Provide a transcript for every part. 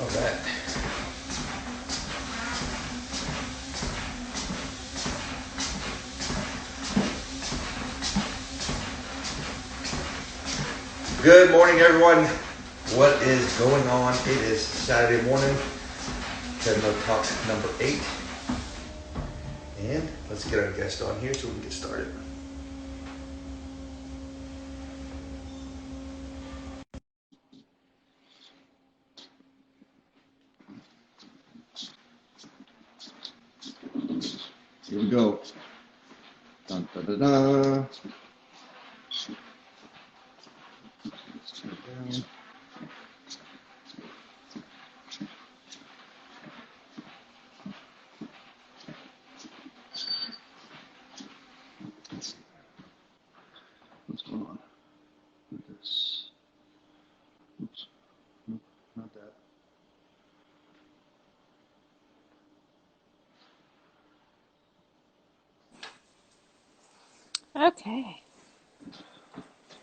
All right. Good morning, everyone. What is going on? It is Saturday morning, Treadmill Talk number 8. And let's get our guest on here so we can get started. Here we go. Dun, da, da, da. Let's turn it down. Let's see. What's going on with this? Oops. Nope, not that. Okay.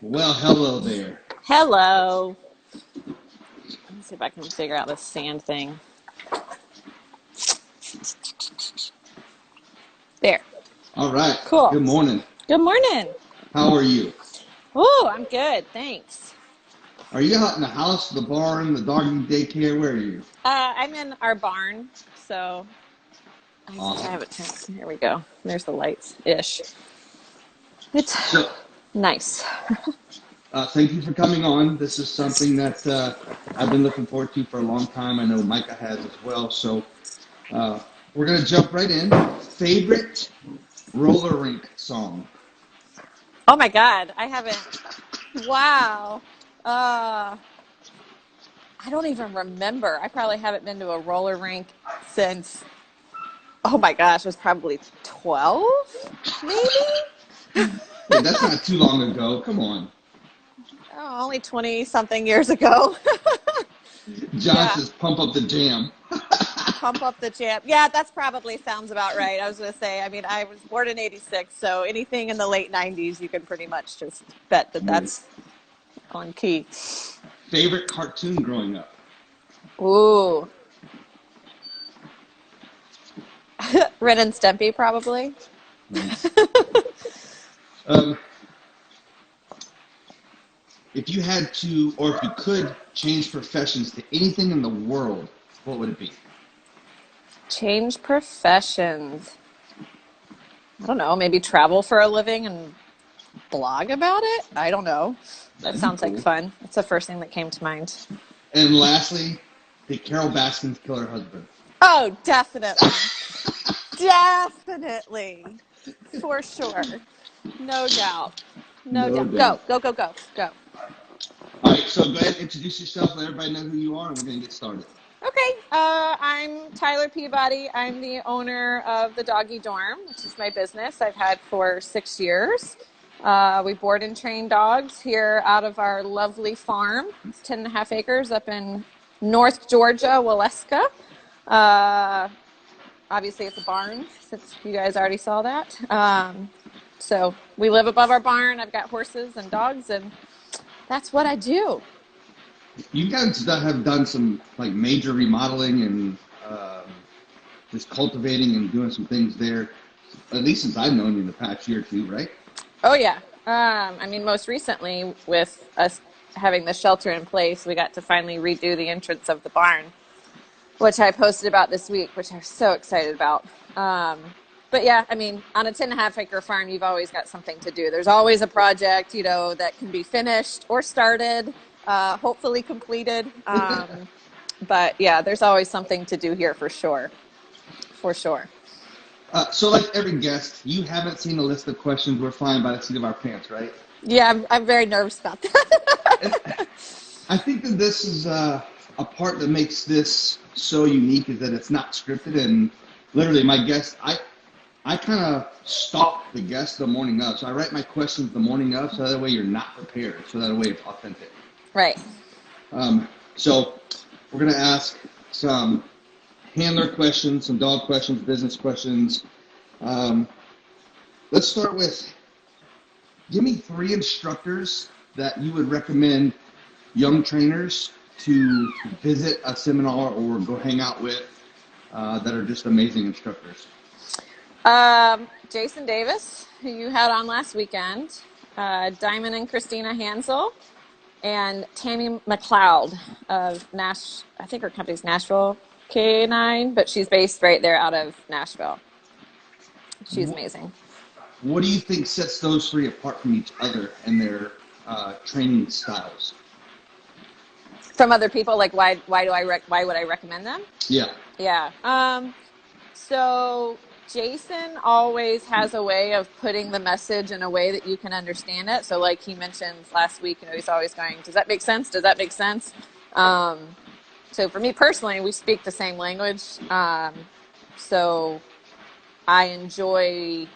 Well, hello there. Hello. Let me see if I can figure out this sand thing. There. All right. Cool. Good morning. Good morning. How are you? Oh, I'm good. Thanks. Are you out in the house, the barn, the doggy daycare? Where are you? I'm in our barn, so I Awesome. have it turned. Here we go. There's the lights-ish. It's So, nice. thank you for coming on. This is something that I've been looking forward to for a long time. I know Micah has as well. So we're going to jump right in. Favorite roller rink song? Oh my God. I haven't. Wow. I don't even remember. I probably haven't been to a roller rink since, oh my gosh, it was probably 12, maybe? Hey, that's not too long ago. Come on. Oh, only 20 something years ago. John Yeah. says pump up the jam. Pump up the jam. Yeah, that's probably sounds about right. I was going to say, I mean, I was born in 86, so anything in the late 90s, you can pretty much just bet that that's on key. Favorite cartoon growing up? Ooh. Ren and Stimpy, probably. Nice. If you had to, or if you could change professions to anything in the world, what would it be? Change professions. I don't know, maybe travel for a living and blog about it? I don't know. That That'd be sounds like cool. fun. That's the first thing that came to mind. And lastly, did Carol Baskins kill her husband? Oh, definitely. Definitely. For sure. No doubt. No No doubt. Go, doubt. go, go, go, go. All right, so go ahead and introduce yourself. Let everybody know who you are, and we're going to get started. Okay, I'm Tyler Peabody. I'm the owner of the Doggy Dorm, which is my business I've had for 6 years. We board and train dogs here out of our lovely farm. It's 10 and a half acres up in North Georgia, Waleska. Obviously, it's a barn, since you guys already saw that. So we live above our barn. I've got horses and dogs, and that's what I do. You guys have done some like major remodeling and just cultivating and doing some things there, at least since I've known you in the past year or two, right? Oh, yeah. I mean, most recently, with us having the shelter in place, we got to finally redo the entrance of the barn, which I posted about this week, which I'm so excited about. But yeah, I mean, on a 10 and a half acre farm, you've always got something to do. There's always a project, that can be finished or started, hopefully completed. But yeah, there's always something to do here for sure. For sure. So like every guest, you haven't seen a list of questions we're flying by the seat of our pants, right? Yeah, I'm very nervous about that. And I think that this is a part that makes this so unique is that it's not scripted, and literally my guest, I kind of stalk the guest the morning of. So I write my questions the morning of, so that way you're not prepared, so that way it's authentic. Right. So we're going to ask some handler questions, some dog questions, business questions. Let's start with, give me 3 instructors that you would recommend young trainers to visit a seminar or go hang out with that are just amazing instructors? Jason Davis, who you had on last weekend, Diamond and Christina Hansel, and Tammy McLeod of I think her company's Nashville K9, but she's based right there out of Nashville. She's amazing. What do you think sets those three apart from each other and their training styles? From other people, like why would I recommend them? Yeah. Yeah. So Jason always has a way of putting the message in a way that you can understand it. So like he mentioned last week, he's always going, does that make sense? Does that make sense? So for me personally, we speak the same language. So I enjoy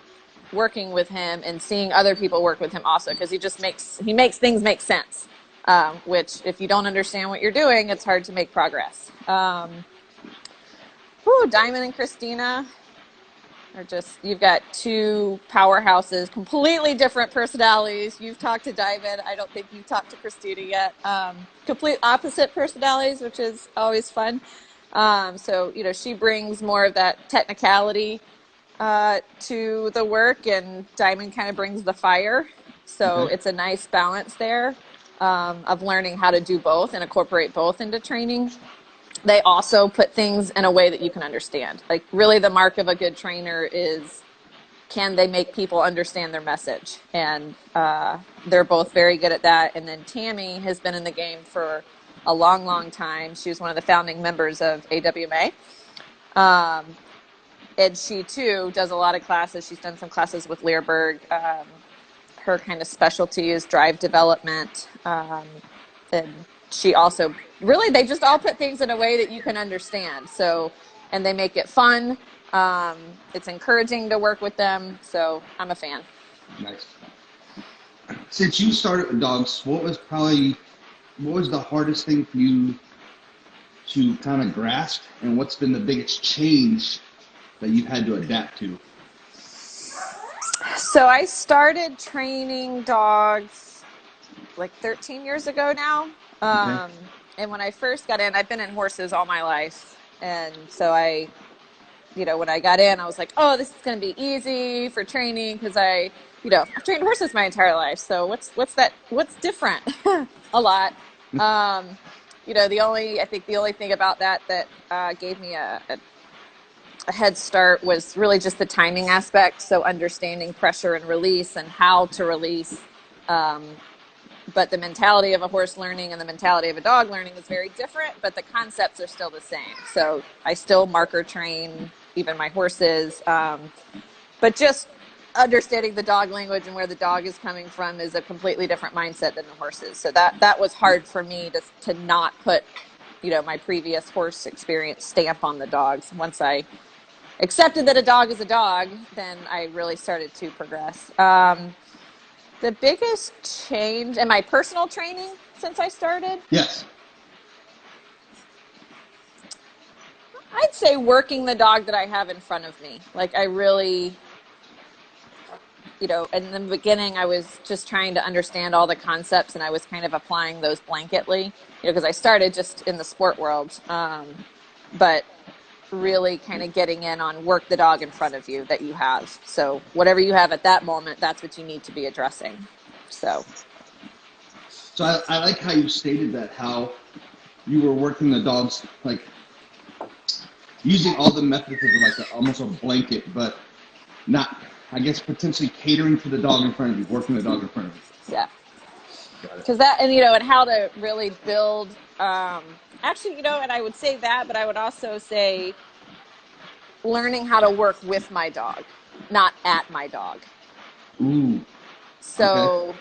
working with him and seeing other people work with him also, because he makes things make sense. Which if you don't understand what you're doing, it's hard to make progress. Diamond and Christina are you've got two powerhouses, completely different personalities. You've talked to Diamond. I don't think you've talked to Christina yet. Complete opposite personalities, which is always fun. So she brings more of that technicality to the work, and Diamond kind of brings the fire. So It's a nice balance there of learning how to do both and incorporate both into training. They also put things in a way that you can understand. Like really the mark of a good trainer is, can they make people understand their message? And they're both very good at that. And then Tammy has been in the game for a long, long time. She was one of the founding members of AWMA. And she too does a lot of classes. She's done some classes with Learberg. Her kind of specialty is drive development. And she also they just all put things in a way that you can understand. So, and they make it fun. It's encouraging to work with them. So I'm a fan. Nice. Since you started with dogs, what was the hardest thing for you to kind of grasp, and what's been the biggest change that you've had to adapt to? So I started training dogs like 13 years ago now. And when I first got in, I've been in horses all my life. And so when I got in, I was like, oh, this is going to be easy for training, because I've trained horses my entire life. So what's different? A lot. The only thing about that gave me a head start was really just the timing aspect. So understanding pressure and release and how to release. But the mentality of a horse learning and the mentality of a dog learning is very different, but the concepts are still the same. So I still marker train even my horses. But just understanding the dog language and where the dog is coming from is a completely different mindset than the horses. So that was hard for me to not put, my previous horse experience stamp on the dogs. Once I accepted that a dog is a dog, then I really started to progress. The biggest change in my personal training since I started? Yes. I'd say working the dog that I have in front of me. Like I really, in the beginning, I was just trying to understand all the concepts, and I was kind of applying those blanketly, because I started just in the sport world. But really kind of getting in on work the dog in front of you that you have. So whatever you have at that moment, that's what you need to be addressing. So I like how you stated that, how you were working the dogs, like using all the methods of like almost a blanket, but not, I guess, potentially catering to the dog in front of you, working the dog in front of you. Yeah. Because that, and how to really build, actually, and I would say that, but I would also say learning how to work with my dog, not at my dog. Ooh. So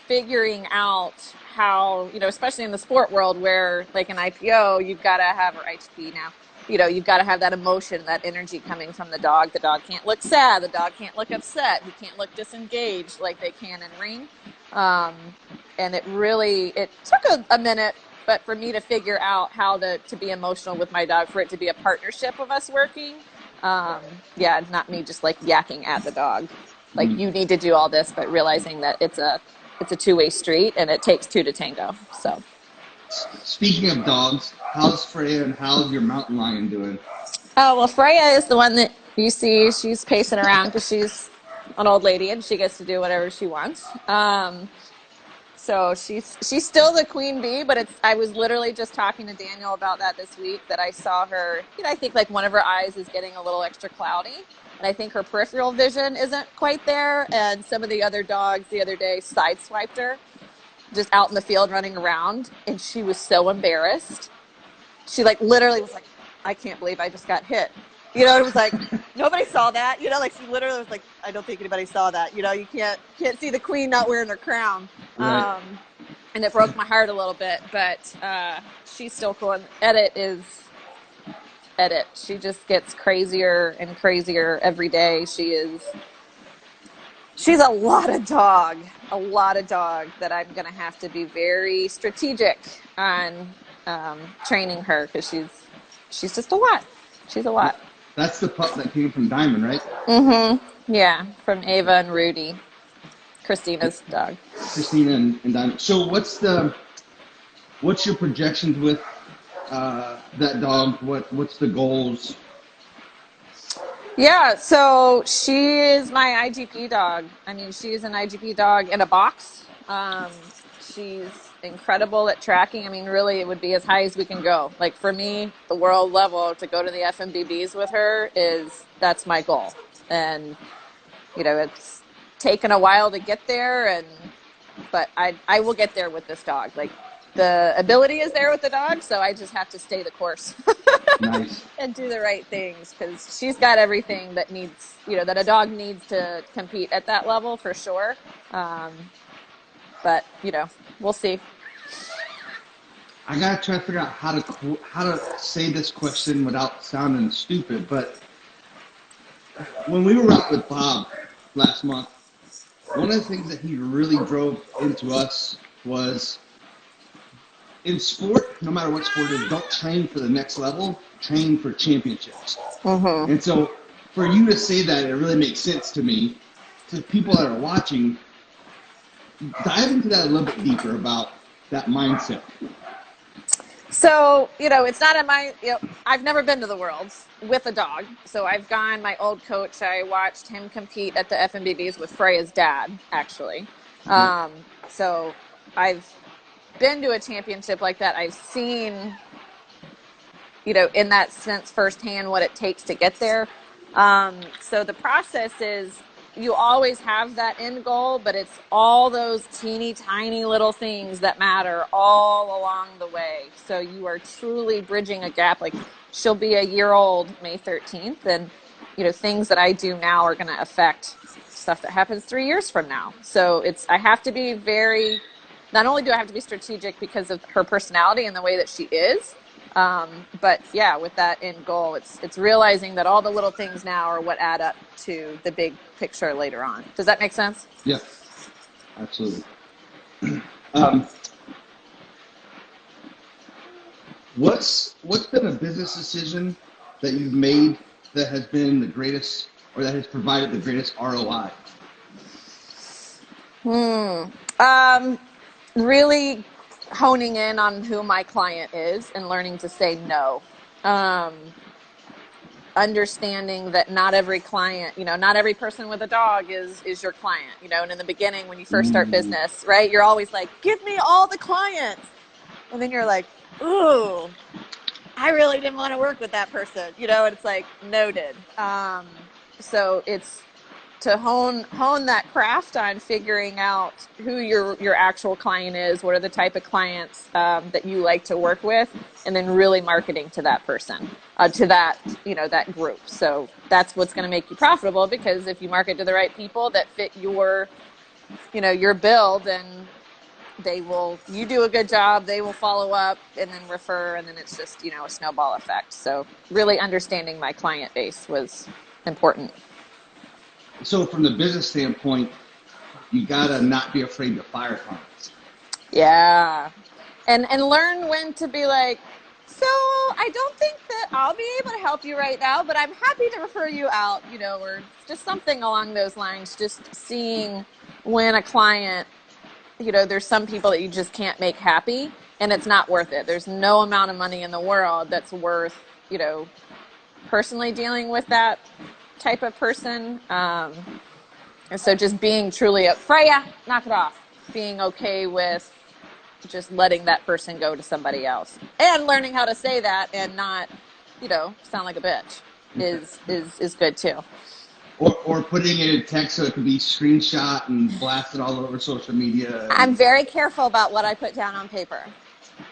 figuring out how, especially in the sport world where like an IPO, you've got to have, or HP now, you've got to have that emotion, that energy coming from the dog. The dog can't look sad. The dog can't look upset. He can't look disengaged like they can in ring. And it took a minute, but for me to figure out how to be emotional with my dog, for it to be a partnership of us working. Not me just like yakking at the dog. Like you need to do all this, but realizing that it's a two-way street and it takes two to tango. So. Speaking of dogs, how's Freya and how's your mountain lion doing? Oh, well, Freya is the one that you see. She's pacing around because she's an old lady and she gets to do whatever she wants. So she's still the queen bee, but I was literally just talking to Daniel about that this week, that I saw her, I think like one of her eyes is getting a little extra cloudy, and I think her peripheral vision isn't quite there, and some of the other dogs the other day sideswiped her just out in the field running around, and she was so embarrassed. She like literally was like, I can't believe I just got hit. It was like, nobody saw that. Like she literally was like, I don't think anybody saw that. You can't see the queen not wearing her crown. Right. And it broke my heart a little bit, but she's still cool. And Edit. She just gets crazier and crazier every day. She's a lot of dog that I'm going to have to be very strategic on training her, because she's just a lot. She's a lot. That's the pup that came from Diamond, right? Mm-hmm. Yeah, from Ava and Rudy, Christina's dog. Christina and Diamond. So what's your projections with that dog? What's the goals? Yeah, so she is my IGP dog. I mean, she's an IGP dog in a box. She's incredible at tracking. I mean, really, it would be as high as we can go. Like for me, the world level, to go to the FMBBs with her that's my goal. And, it's taken a while to get there, but I will get there with this dog. Like the ability is there with the dog, so I just have to stay the course. Nice. And do the right things, because she's got everything that needs, that a dog needs to compete at that level for sure. But we'll see. I gotta try to figure out how to say this question without sounding stupid. But when we were out with Bob last month, one of the things that he really drove into us was, in sport, no matter what sport it is, don't train for the next level, train for championships. Mm-hmm. And so for you to say that, it really makes sense to me. To people that are watching, dive into that a little bit deeper about that mindset. So, it's not I've never been to the Worlds with a dog. So I've gone, my old coach, I watched him compete at the FMBBs with Freya's dad, actually. So I've been to a championship like that. I've seen, in that sense firsthand what it takes to get there. So the process is, you always have that end goal, but it's all those teeny tiny little things that matter all along the way. So you are truly bridging a gap. Like, she'll be a year old May 13th, and things that I do now are going to affect stuff that happens 3 years from now. So I have to be not only do I have to be strategic because of her personality and the way that she is, but yeah, with that end goal, it's realizing that all the little things now are what add up to the big picture later on. Does that make sense? Yeah, absolutely. What's been a business decision that you've made that has been the greatest, or that has provided the greatest ROI? Really honing in on who my client is and learning to say no. Understanding that not every client, not every person with a dog is your client, and in the beginning when you first start business, right, you're always like, give me all the clients. And then you're like, ooh, I really didn't want to work with that person, and it's like, noted. So it's to hone that craft on figuring out who your actual client is, what are the type of clients that you like to work with, and then really marketing to that person, to that, that group. So that's what's going to make you profitable, because if you market to the right people that fit your bill, then you do a good job, they will follow up and then refer, and then it's just, a snowball effect. So really understanding my client base was important. So from the business standpoint, you gotta not be afraid to fire clients. Yeah. And learn when to be like, so I don't think that I'll be able to help you right now, but I'm happy to refer you out, or just something along those lines. Just seeing when a client, there's some people that you just can't make happy. and it's not worth it. There's no amount of money in the world that's worth, personally dealing with that type of person. And so just being truly Freya, knock it off. Being okay with just letting that person go to somebody else, and learning how to say that and not, sound like a bitch is good too. Or putting it in text so it can be screenshot and blasted all over social media. I'm very careful about what I put down on paper.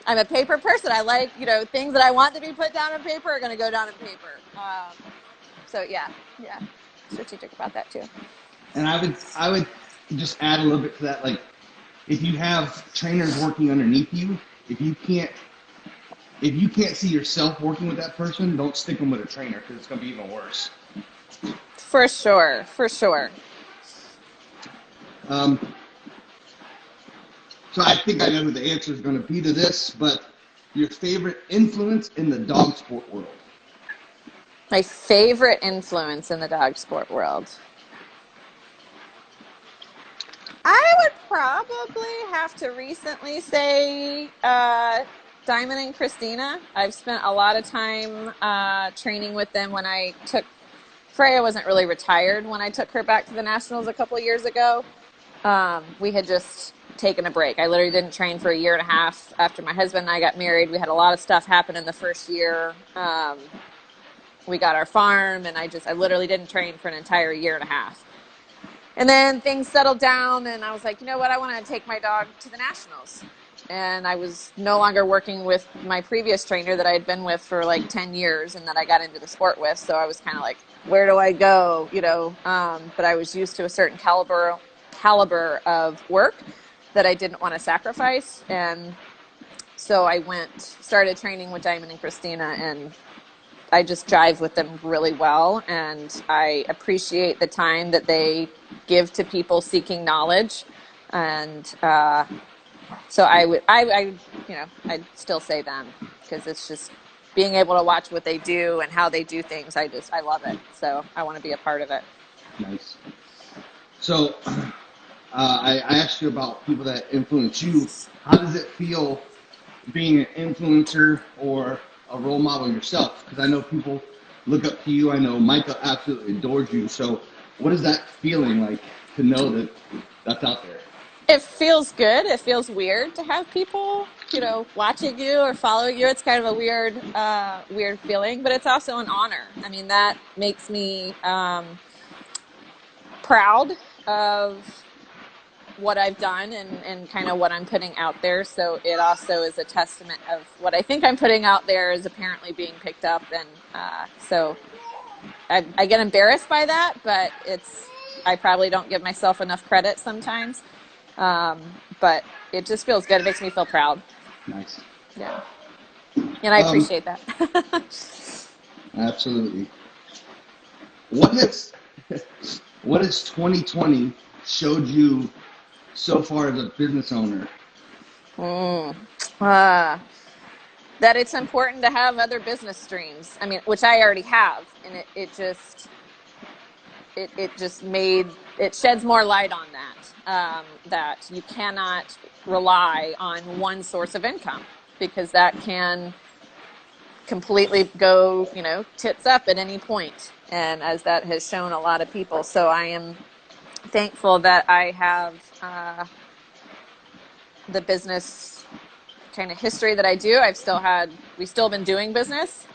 I'm a paper person. I like, things that I want to be put down on paper are going to go down on paper. So yeah, strategic about that too. And I would just add a little bit to that. Like, if you have trainers working underneath you, if you can't see yourself working with that person, don't stick them with a trainer, because it's going to be even worse. For sure. So I think I know who the answer is going to be to this, but your favorite influence in the dog sport world? My favorite influence in the dog sport world. I would probably have to recently say Diamond and Christina. I've spent a lot of time training with them. When I took Freya wasn't really retired when I took her back to the Nationals a couple years ago. We had just taken a break. I literally didn't train for a year and a half after my husband and I got married. We had a lot of stuff happen in the first year. We got our farm, and I literally didn't train for an entire year and a half. And then things settled down, and I was like, you know what? I want to take my dog to the Nationals. And I was no longer working with my previous trainer that I had been with for like 10 years and that I got into the sport with. So I was kind of like, where do I go? But I was used to a certain caliber of work that I didn't want to sacrifice. And so I started training with Diamond and Christina, and I just jive with them really well. And I appreciate the time that they give to people seeking knowledge. And, so I'd still say them, because it's just being able to watch what they do and how they do things. I love it. So I want to be a part of it. Nice. So I asked you about people that influence you. How does it feel being an influencer or a role model yourself? Because I know people look up to you. I know Micah absolutely adores you. So what is that feeling like to know that that's out there? It feels good. It feels weird to have people, watching you or following you. It's kind of a weird feeling, but it's also an honor. I mean, that makes me proud of what I've done and kind of what I'm putting out there. So it also is a testament of what I think I'm putting out there is apparently being picked up. And so I get embarrassed by that, but I probably don't give myself enough credit sometimes. But it just feels good. It makes me feel proud. Nice. Yeah. And I appreciate that. Absolutely. What has 2020 showed you so far as a business owner? That it's important to have other business streams. I mean, which I already have. And it sheds more light on that. That you cannot rely on one source of income, because that can completely go, tits up at any point. And as that has shown a lot of people. So I am thankful that I have the business kind of history that I do. We've still been doing business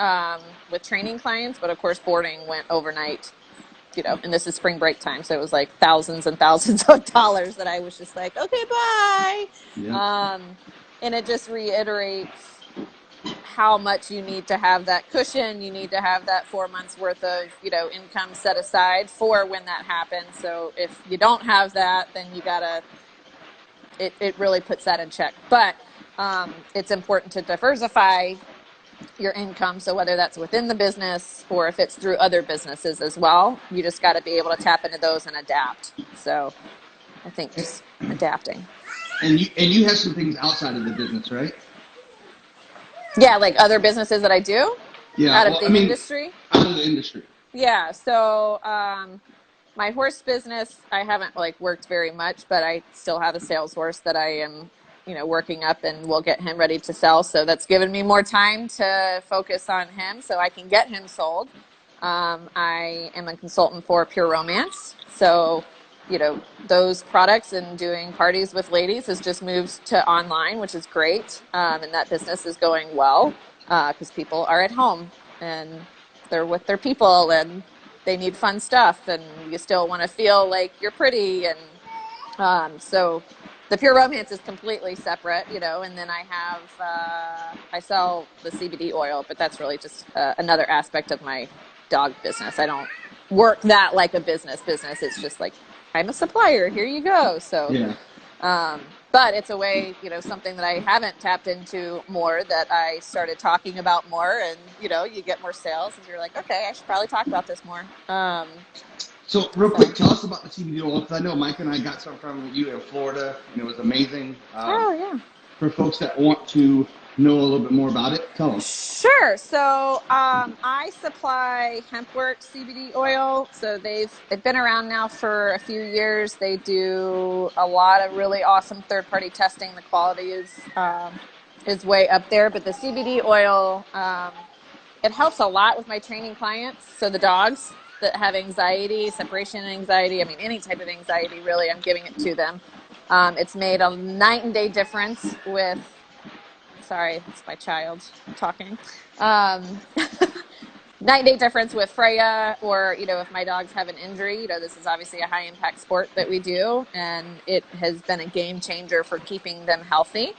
with training clients, but of course boarding went overnight. And this is spring break time, so it was like thousands and thousands of dollars that I was just like, okay, bye. Yeah. And it just reiterates how much you need to have that cushion. You need to have that 4 months worth of, income set aside for when that happens. So if you don't have that, then you gotta, it really puts that in check. But it's important to diversify your income. So whether that's within the business or if it's through other businesses as well, you just got to be able to tap into those and adapt. So I think just adapting. And you have some things outside of the business, right? Yeah, like other businesses that I do. Yeah, out of the industry. Out of the industry. Yeah. So my horse business, I haven't worked very much, but I still have a sales horse that I am working up, and we'll get him ready to sell. So that's given me more time to focus on him so I can get him sold. I am a consultant for Pure Romance. So, those products and doing parties with ladies has just moved to online, which is great. And that business is going well because people are at home and they're with their people and they need fun stuff, and you still want to feel like you're pretty. And so the Pure Romance is completely separate, and then I sell the CBD oil, but that's really just another aspect of my dog business. I don't work that like a business. It's just like, I'm a supplier, here you go. So, Yeah. But it's a way, something that I haven't tapped into more, that I started talking about more, and, you get more sales and you're like, okay, I should probably talk about this more. So real quick, tell us about the CBD oil, because I know Mike and I got some from you in Florida, and it was amazing. Oh, yeah. For folks that want to know a little bit more about it, tell them. Sure. So I supply HempWorks CBD oil. So they've been around now for a few years. They do a lot of really awesome third-party testing. The quality is way up there. But the CBD oil, it helps a lot with my training clients. So the dogs that have anxiety, separation anxiety, any type of anxiety, really, I'm giving it to them. It's made a night and day difference with, sorry, it's my child talking. Night and day difference with Freya, or, if my dogs have an injury, this is obviously a high impact sport that we do, and it has been a game changer for keeping them healthy.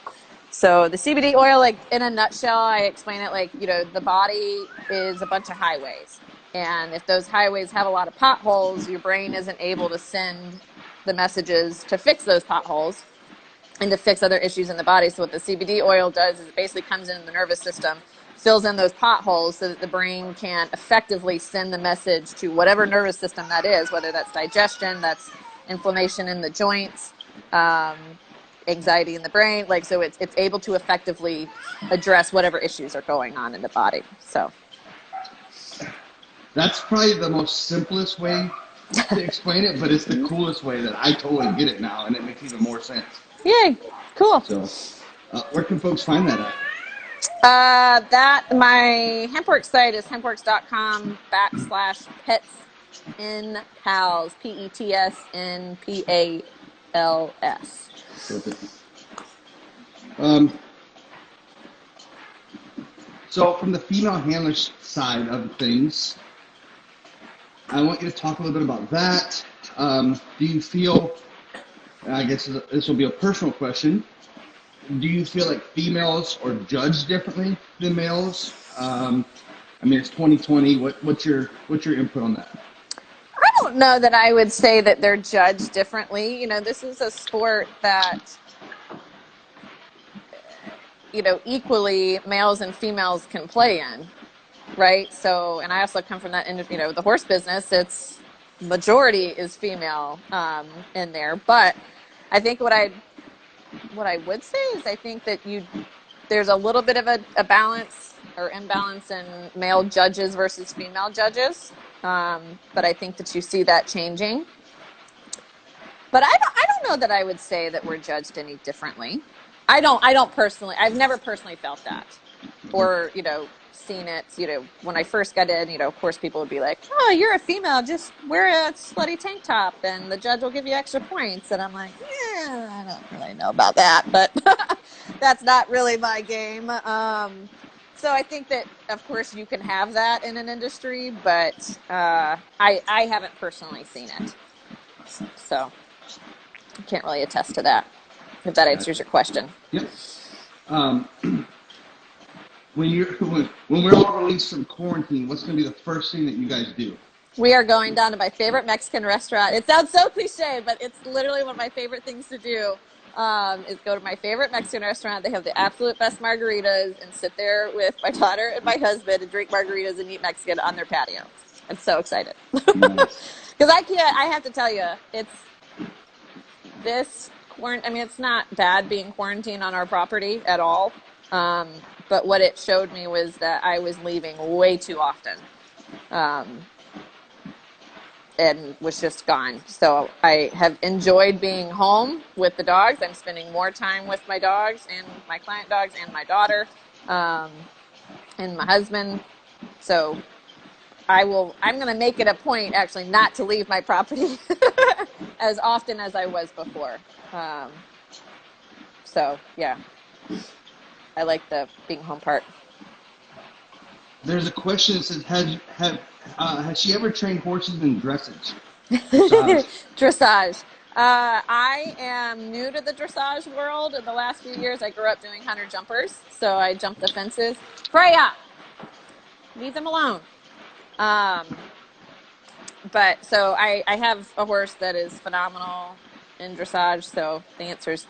So the CBD oil, like in a nutshell, I explain it like, the body is a bunch of highways. And if those highways have a lot of potholes, your brain isn't able to send the messages to fix those potholes and to fix other issues in the body. So what the CBD oil does is it basically comes into the nervous system, fills in those potholes so that the brain can effectively send the message to whatever nervous system that is, whether that's digestion, that's inflammation in the joints, anxiety in the brain. So it's able to effectively address whatever issues are going on in the body. So that's probably the most simplest way to explain it, but it's the coolest way that I totally get it now, and it makes even more sense. Yay, cool. So, where can folks find that at? My HempWorks site is hempworks.com/pets-in-pals, PETSNPALS. Perfect. So from the female handler side of things, I want you to talk a little bit about that. Do you feel, I guess this will be a personal question, do you feel like females are judged differently than males? It's 2020. What's your input on that? I don't know that I would say that they're judged differently. This is a sport that, equally males and females can play in, right? So, and I also come from that, the horse business, it's majority is female in there. But I think what I would say is I think that there's a little bit of a balance or imbalance in male judges versus female judges. But I think that you see that changing. But I don't know that I would say that we're judged any differently. I've never personally felt that, or, seen it, when I first got in, of course people would be like, oh, you're a female, just wear a slutty tank top and the judge will give you extra points. And I'm like, yeah, I don't really know about that, but that's not really my game. So I think that, of course, you can have that in an industry, but I haven't personally seen it. So I can't really attest to that, if that answers your question. Yep. When we're all released from quarantine, what's going to be the first thing that you guys do? We are going down to my favorite Mexican restaurant. It sounds so cliche, but it's literally one of my favorite things to do. Is go to my favorite Mexican restaurant. They have the absolute best margaritas, and sit there with my daughter and my husband and drink margaritas and eat Mexican on their patio. I'm so excited. Because I have to tell you, it's not bad being quarantined on our property at all. But what it showed me was that I was leaving way too often. and was just gone. So I have enjoyed being home with the dogs. I'm spending more time with my dogs and my client dogs and my daughter, and my husband. So I'm going to make it a point actually not to leave my property as often as I was before. So yeah, I like the being home part. There's a question that says, has she ever trained horses in dressage? Dressage. I am new to the dressage world. In the last few years, I grew up doing hunter jumpers, so I jumped the fences. Freya, leave them alone. But so I have a horse that is phenomenal in dressage. So the answer is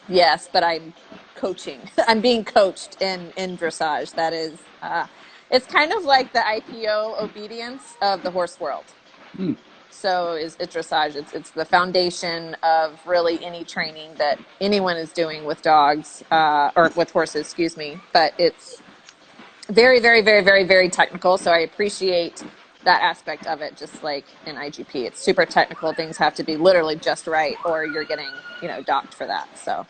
yes, but I'm coaching. I'm being coached in dressage. That is, it's kind of like the IPO obedience of the horse world. So it's dressage. It's the foundation of really any training that anyone is doing with dogs, or with horses, excuse me. But it's very, very, very, very, very technical. So I appreciate that aspect of it, just like in IGP. It's super technical. Things have to be literally just right, or you're getting, docked for that. So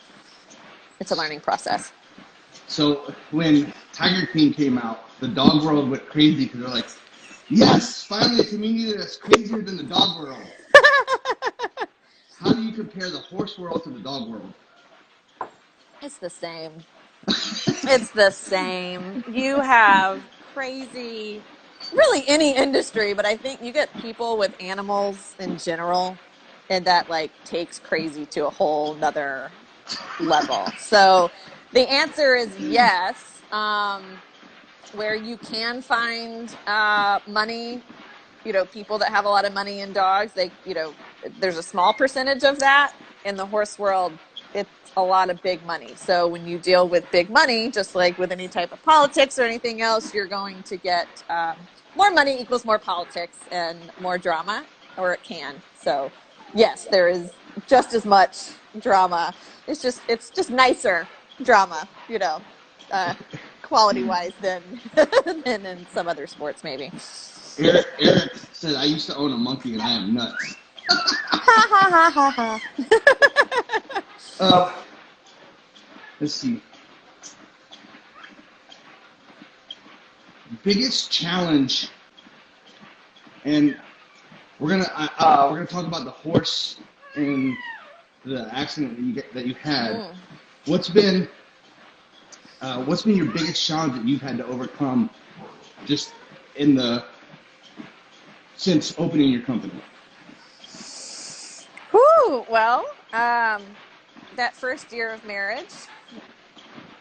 it's a learning process. So when Tiger King came out, the dog world went crazy because they're like, yes, finally a community that's crazier than the dog world. How do you compare the horse world to the dog world? It's the same. It's the same. You have crazy, really any industry, but I think you get people with animals in general, and that takes crazy to a whole nother level. So the answer is yes. Where you can find money, people that have a lot of money in dogs, there's a small percentage of that. In the horse world, it's a lot of big money. So when you deal with big money, just like with any type of politics or anything else, you're going to get more money equals more politics and more drama, or it can. So yes, there is just as much drama. It's just nicer drama, quality-wise than in some other sports, maybe. Eric said, I used to own a monkey and I am nuts. Let's see. Biggest challenge, and we're gonna talk about the horse and the accident that you had. What's been your biggest challenge that you've had to overcome just since opening your company? Well, that first year of marriage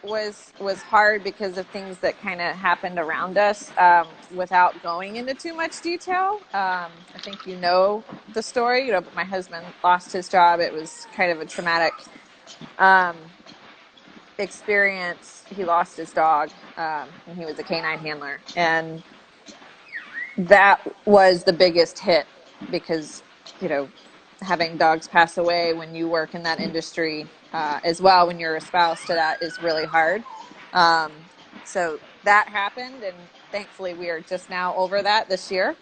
was hard because of things that kind of happened around us, without going into too much detail. I think the story, but my husband lost his job. It was kind of a traumatic experience. He lost his dog, and he was a canine handler, and that was the biggest hit because having dogs pass away when you work in that industry, as well, when you're a spouse to that, is really hard. So that happened, and thankfully we are just now over that this year,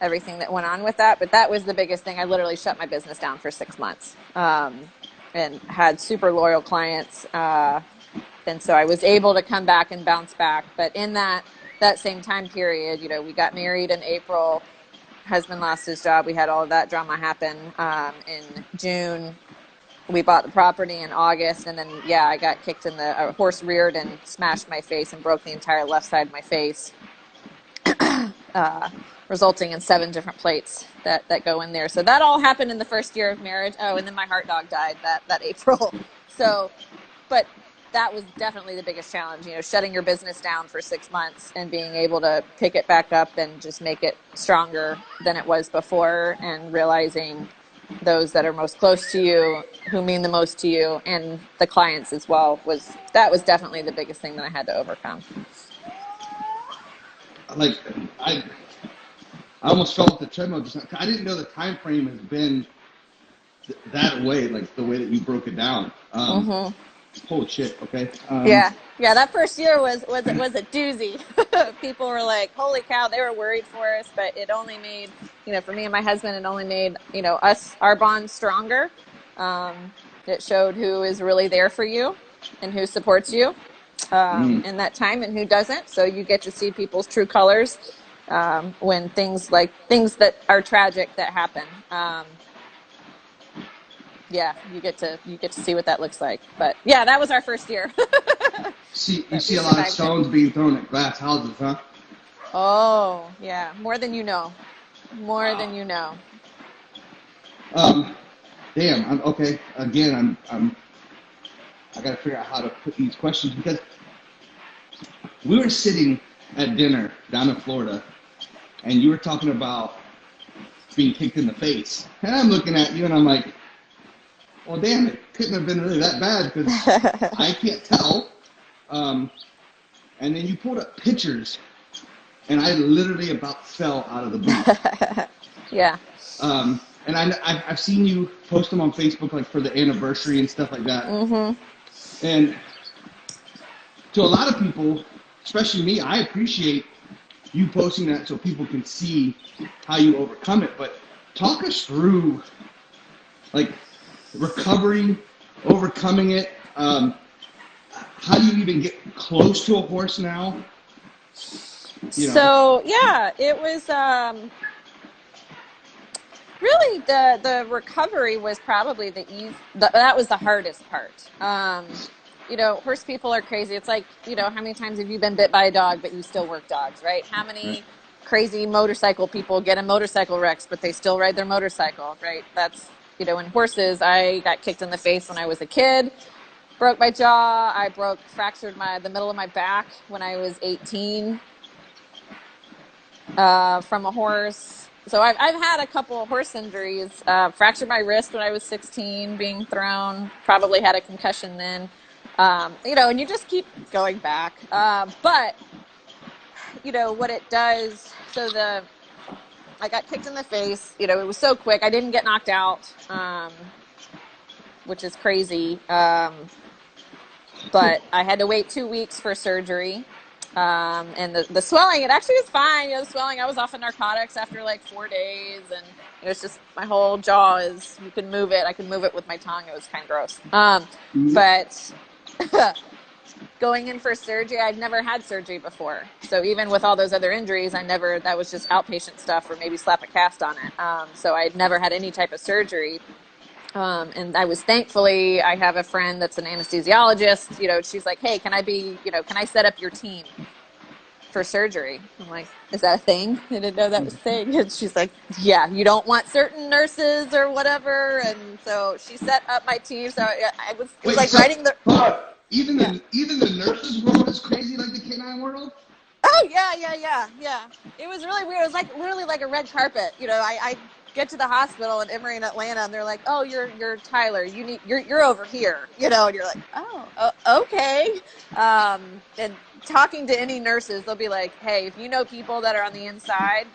everything that went on with that. But that was the biggest thing. I literally shut my business down for 6 months, and had super loyal clients. And so I was able to come back and bounce back. But in that same time period, we got married in April. Husband lost his job. We had all of that drama happen in June. We bought the property in August, and then I got kicked in the horse reared and smashed my face and broke the entire left side of my face, resulting in 7 different plates that go in there. So that all happened in the first year of marriage. Oh, and then my heart dog died that April. So, but that was definitely the biggest challenge, shutting your business down for 6 months and being able to pick it back up and just make it stronger than it was before, and realizing those that are most close to you, who mean the most to you, and the clients as well, that was definitely the biggest thing that I had to overcome. I almost fell off the treadmill just now. I didn't know the time frame has been that way, like the way that you broke it down. Holy shit. Okay. Yeah, that first year was a doozy. People were like, "Holy cow!" They were worried for us, but it only made, for me and my husband, it only made our bond stronger. It showed who is really there for you and who supports you in that time and who doesn't. So you get to see people's true colors when things that are tragic that happen. Yeah, you get to see what that looks like. But yeah, that was our first year. You see a lot of stones being thrown at glass houses, huh? Oh, yeah. More than you know. More than you know. Damn. Okay. Again, I got to figure out how to put these questions because we were sitting at dinner down in Florida, and you were talking about being kicked in the face, and I'm looking at you, and I'm like, well, damn, it couldn't have been really that bad because I can't tell. And then you pulled up pictures, and I literally about fell out of the booth. Yeah. And I've seen you post them on Facebook, like for the anniversary and stuff like that. Mm-hmm. And to a lot of people, especially me, I appreciate you posting that so people can see how you overcome it. But talk us through, like, recovery, overcoming it. How do you even get close to a horse now? So yeah, it was really the recovery was probably that was the hardest part. Horse people are crazy. It's like, how many times have you been bit by a dog but you still work dogs, right? How many crazy motorcycle people get in motorcycle wrecks but they still ride their motorcycle, right? That's in horses. I got kicked in the face when I was a kid, broke my jaw. I fractured the middle of my back when I was 18 from a horse. So I've had a couple of horse injuries. Fractured my wrist when I was 16 being thrown. Probably had a concussion then. And you just keep going back. But what it does. I got kicked in the face. It was so quick. I didn't get knocked out, which is crazy. But I had to wait 2 weeks for surgery. And the swelling, it actually was fine. The swelling, I was off of narcotics after like 4 days. And it's just my whole jaw you can move it. I could move it with my tongue. It was kind of gross. But going in for surgery, I'd never had surgery before. So even with all those other injuries, that was just outpatient stuff or maybe slap a cast on it. So I'd never had any type of surgery. And I have a friend that's an anesthesiologist, she's like, hey, can I set up your team for surgery? I'm like, is that a thing? I didn't know that was a thing. And she's like, yeah, you don't want certain nurses or whatever. And so she set up my team. So it was writing the... Even the nurses world is crazy like the canine world? Oh, yeah. It was really weird. It was literally like a red carpet. I get to the hospital in Emory in Atlanta, and they're like, "Oh, you're Tyler. You're over here." And you're like, "Oh, okay." And talking to any nurses, they'll be like, "Hey, if you know people that are on the inside,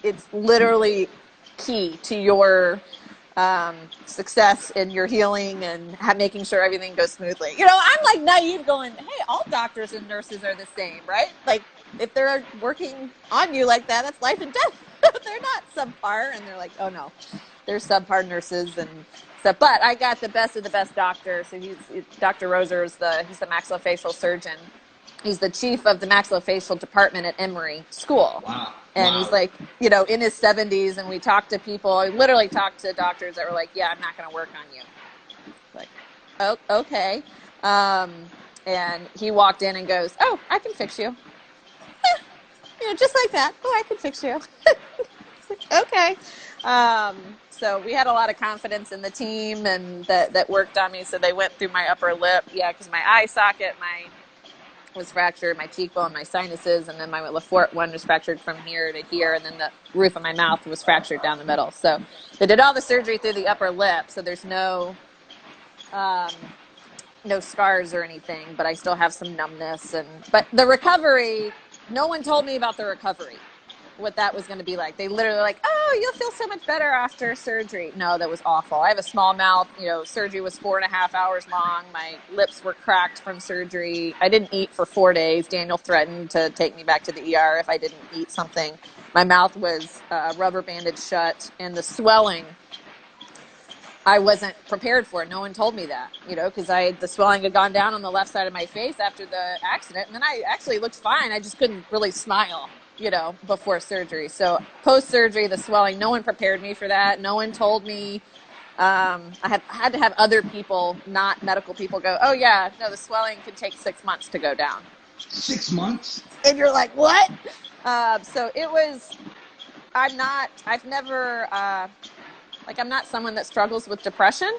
it's literally key to your success in your healing and making sure everything goes smoothly." I'm like naive, going, "Hey, all doctors and nurses are the same, right? Like, if they're working on you like that, that's life and death." They're not subpar. And they're like, oh no, they're subpar nurses and stuff. But I got the best of the best doctor. So Dr. Roser he's the maxillofacial surgeon. He's the chief of the maxillofacial department at Emory School. Wow. And he's like, in his 70s. And we talked to people. I literally talked to doctors that were like, yeah, I'm not going to work on you. Like, oh, okay. And he walked in and goes, oh, I can fix you. Just like that. Oh, I can fix you. Okay. So we had a lot of confidence in the team and that worked on me. So they went through my upper lip. Yeah, because my eye socket was fractured, my cheekbone, my sinuses, and then my Lafort one was fractured from here to here, and then the roof of my mouth was fractured down the middle. So they did all the surgery through the upper lip. So there's no scars or anything, but I still have some numbness. But the recovery... No one told me about the recovery. what that was going to be like. They literally like, oh, you'll feel so much better after surgery. No, that was awful. I have a small mouth. Surgery was 4.5 hours long. My lips were cracked from surgery. I didn't eat for 4 days. Daniel threatened to take me back to the ER if I didn't eat something. My mouth was rubber banded shut, and the swelling, I wasn't prepared for it. No one told me that, because the swelling had gone down on the left side of my face after the accident. And then I actually looked fine. I just couldn't really smile, before surgery. So post-surgery, the swelling, no one prepared me for that. No one told me. I had to have other people, not medical people, go, oh yeah, no, the swelling could take 6 months to go down. 6 months? And you're like, what? So it was, I'm not someone that struggles with depression,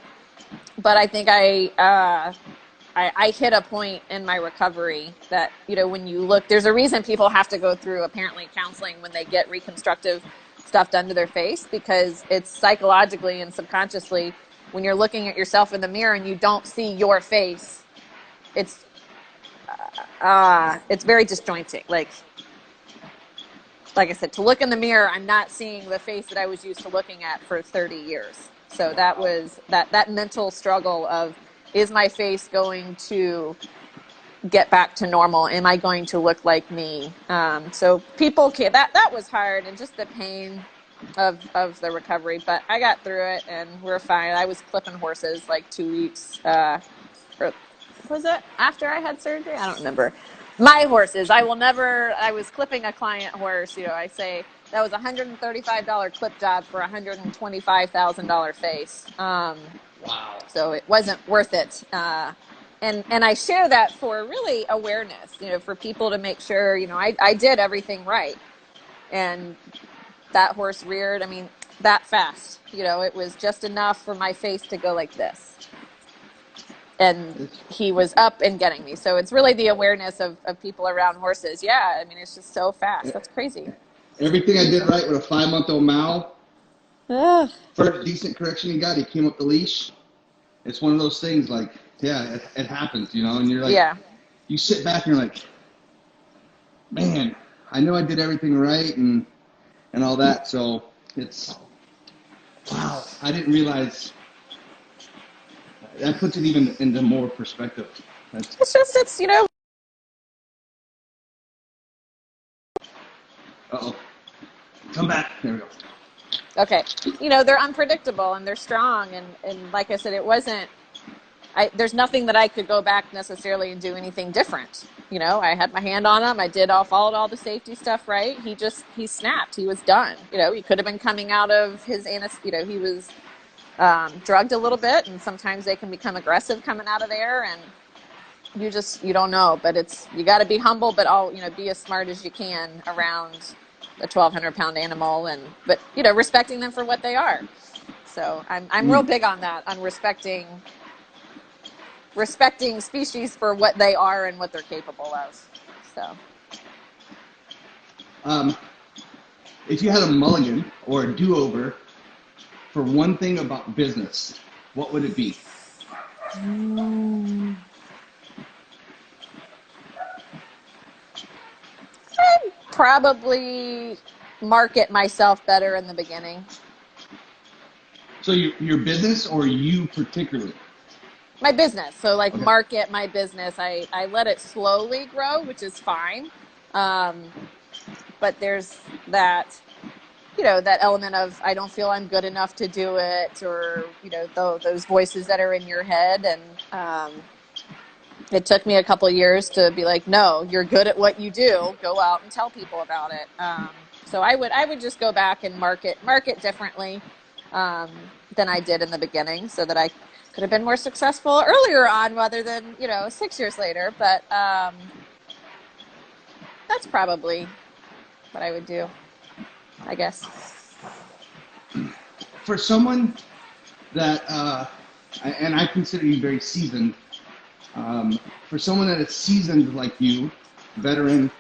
but I think I hit a point in my recovery that, when you look, there's a reason people have to go through apparently counseling when they get reconstructive stuff done to their face, because it's psychologically and subconsciously, when you're looking at yourself in the mirror and you don't see your face, it's very disjointing. Like I said, to look in the mirror, I'm not seeing the face that I was used to looking at for 30 years. So that was that mental struggle of, is my face going to get back to normal? Am I going to look like me? So people can't, that was hard, and just the pain of the recovery. But I got through it, and we're fine. I was clipping horses like 2 weeks, was it after I had surgery? I don't remember. My horses, I was clipping a client horse, I say that was $135 clip job for $125,000 face. Wow. So it wasn't worth it. And I share that for really awareness, for people to make sure, I did everything right. And that horse reared, that fast, it was just enough for my face to go like this. And he was up and getting me. So it's really the awareness of people around horses. Yeah, it's just so fast. That's crazy. Everything I did right with a 5-month-old Mal. Ugh. First decent correction he got, he came up the leash. It's one of those things like, yeah, it happens, and you're like, yeah. You sit back and you're like, man, I know I did everything right and all that. So it's, wow, I didn't realize. That puts it even into more perspective. It's Uh-oh. Come back. There we go. Okay. They're unpredictable and they're strong. And like I said, there's nothing that I could go back necessarily and do anything different. I had my hand on him. followed all the safety stuff right. He snapped. He was done. He could have been coming out of his anesthesia. He was drugged a little bit, and sometimes they can become aggressive coming out of there, and you don't know. But you got to be humble, but be as smart as you can around a 1,200-pound animal, but respecting them for what they are. So I'm real big on that, on respecting species for what they are and what they're capable of. So, if you had a mulligan or a do-over for one thing about business, what would it be? I'd probably market myself better in the beginning. So your business or you particularly? My business. So Okay. Market my business. I let it slowly grow, which is fine. But there's that, that element of, I don't feel I'm good enough to do it, or, those voices that are in your head. And it took me a couple of years to be like, no, you're good at what you do. Go out and tell people about it. So I would just go back and market differently than I did in the beginning, so that I could have been more successful earlier on rather than, 6 years later. But that's probably what I would do, I guess. For someone that, and I consider you very seasoned, for someone that is seasoned like you, veteran,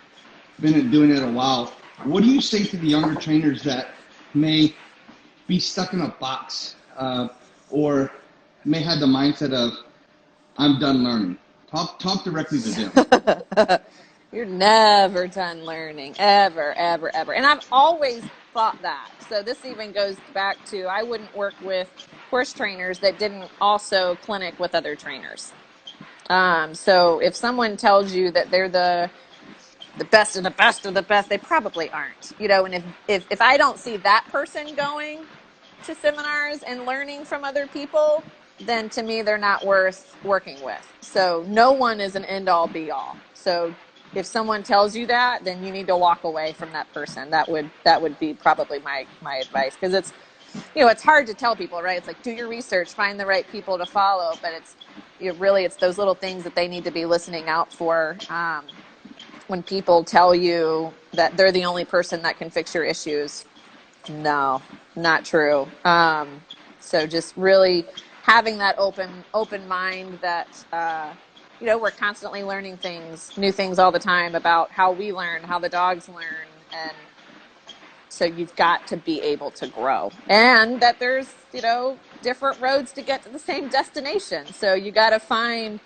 been doing it a while, what do you say to the younger trainers that may be stuck in a box, or may have the mindset of, I'm done learning? Talk directly to them. You're never done learning, ever, ever, ever. And I've always thought that. So this even goes back to I wouldn't work with horse trainers that didn't also clinic with other trainers. So if someone tells you that they're the best of the best of the best, they probably aren't. And if I don't see that person going to seminars and learning from other people, then to me they're not worth working with. So no one is an end all be all. So if someone tells you that, then you need to walk away from that person. That would be probably my advice, because it's hard to tell people, right? It's like, do your research, find the right people to follow, but it's those little things that they need to be listening out for. When people tell you that they're the only person that can fix your issues, no, not true. So just really having that open mind that, we're constantly learning new things all the time about how we learn, how the dogs learn. And so you've got to be able to grow, and that there's, different roads to get to the same destination. So you got to find,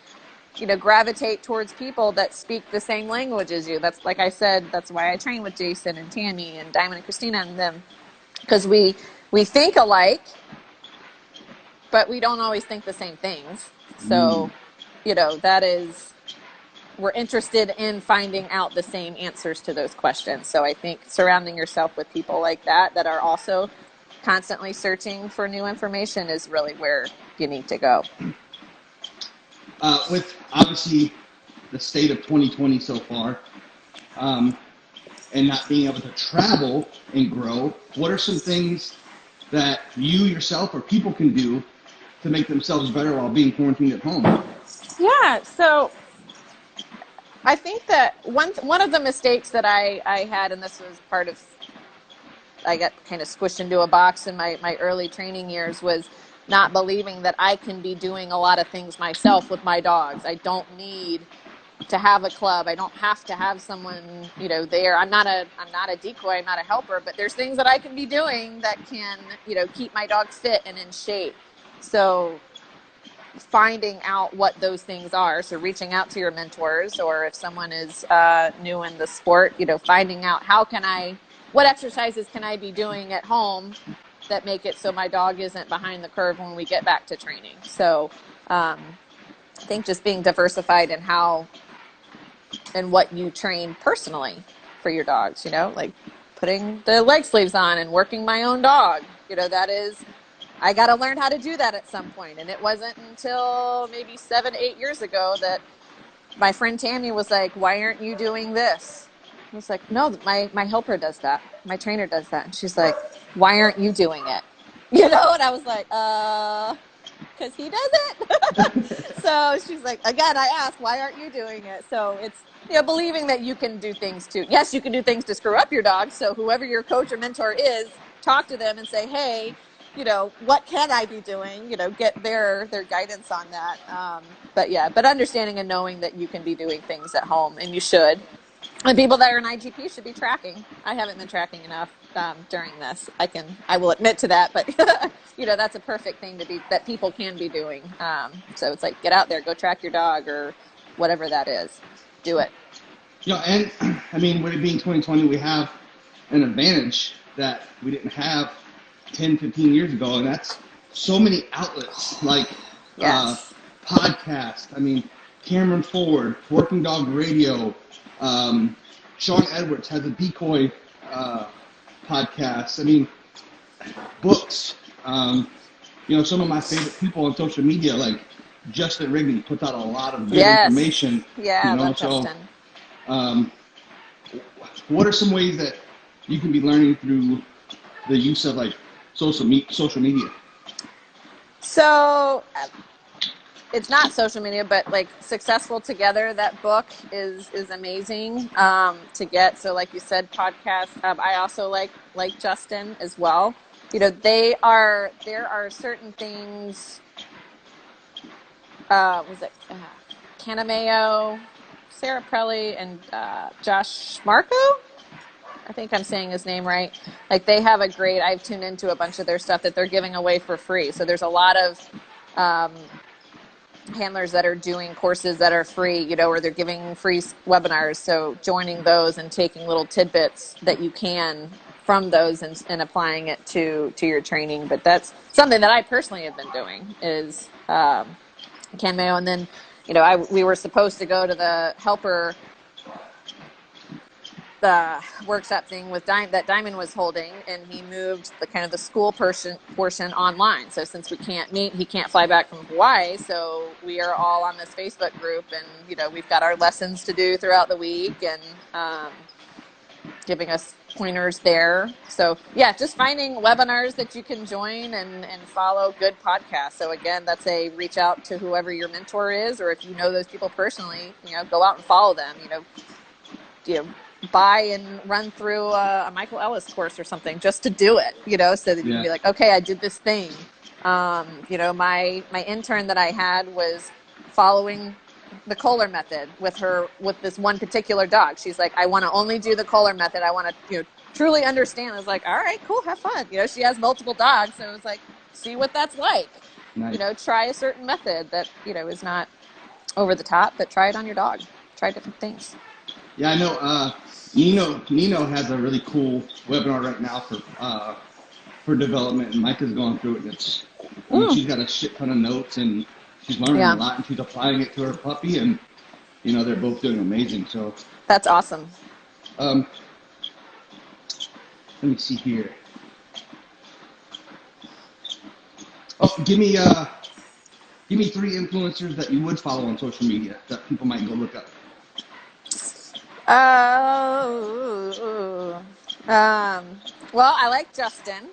gravitate towards people that speak the same language as you. That's, like I said, that's why I train with Jason and Tammy and Diamond and Christina and them, because we think alike, but we don't always think the same things. So, we're interested in finding out the same answers to those questions. So I think surrounding yourself with people like that are also constantly searching for new information is really where you need to go. With obviously the state of 2020 so far, and not being able to travel and grow, what are some things that you yourself or people can do to make themselves better while being quarantined at home? Yeah, so I think that one of the mistakes that I had, and this was part of, I got kind of squished into a box in my early training years, was not believing that I can be doing a lot of things myself with my dogs. I don't need to have a club. I don't have to have someone, there. I'm not a decoy. I'm not a helper, but there's things that I can be doing that can, keep my dogs fit and in shape. So finding out what those things are. So reaching out to your mentors, or if someone is new in the sport, finding out what exercises can I be doing at home that make it so my dog isn't behind the curve when we get back to training. So I think just being diversified in how and what you train personally for your dogs, like putting the leg sleeves on and working my own dog, I got to learn how to do that at some point. And it wasn't until maybe 7-8 years ago that my friend Tammy was like, why aren't you doing this? I was like, no, my helper does that. My trainer does that. And she's like, why aren't you doing it? And I was like, because he does it. So she's like, again, I asked, why aren't you doing it? So it's, believing that you can do things too. Yes, you can do things to screw up your dog. So whoever your coach or mentor is, talk to them and say, hey, what can I be doing? Get their guidance on that. But understanding and knowing that you can be doing things at home, and you should. And people that are in IGP should be tracking. I haven't been tracking enough during this. I will admit to that, but that's a perfect thing that people can be doing. So it's like, get out there, go track your dog or whatever that is. Do it. And I mean, with it being 2020, we have an advantage that we didn't have 10, 15 years ago, and that's so many outlets like podcasts. I mean, Cameron Ford, Working Dog Radio, Sean Edwards has a decoy podcast. I mean, books. Some of my favorite people on social media, like Justin Rigney, puts out a lot of good information. Yeah, love Justin. What are some ways that you can be learning through the use of like social media? So it's not social media, but like Successful Together, that book is amazing to get. So like you said, podcast. I also like Justin as well. There are certain things. Was it Canameo, Sarah Prelli, and Josh Marco? I think I'm saying his name right. Like they have I've tuned into a bunch of their stuff that they're giving away for free. So there's a lot of handlers that are doing courses that are free, you know, or they're giving free webinars. So joining those and taking little tidbits that you can from those and applying it to your training. But that's something that I personally have been doing is Ken Mayo. And then, you know, we were supposed to go to the helper the workshop thing with that Diamond was holding, and he moved the kind of the school portion online. So since we can't meet, he can't fly back from Hawaii. So we are all on this Facebook group, and you know we've got our lessons to do throughout the week, and giving us pointers there. So yeah, just finding webinars that you can join and follow good podcasts. So again, that's a reach out to whoever your mentor is, or if you know those people personally, you know, go out and follow them. You know, buy and run through a Michael Ellis course or something just to do it, you know, so that you can be like, okay, I did this thing. You know, my intern that I had was following the Kohler method with this one particular dog. She's like, I want to only do the Kohler method. I want to, you know, truly understand. I was like, all right, cool, have fun. You know, she has multiple dogs, so it was like, see what that's like. Nice. You know, try a certain method that, you know, is not over the top, but try it on your dog. Try different things. Yeah, I know. Nino has a really cool webinar right now for development, and Micah's going through it. And she's got a shit ton of notes, and she's learning a lot, and she's applying it to her puppy, and you know they're both doing amazing. So that's awesome. Let me see here. Oh, give me 3 influencers that you would follow on social media that people might go look up. Well, I like Justin.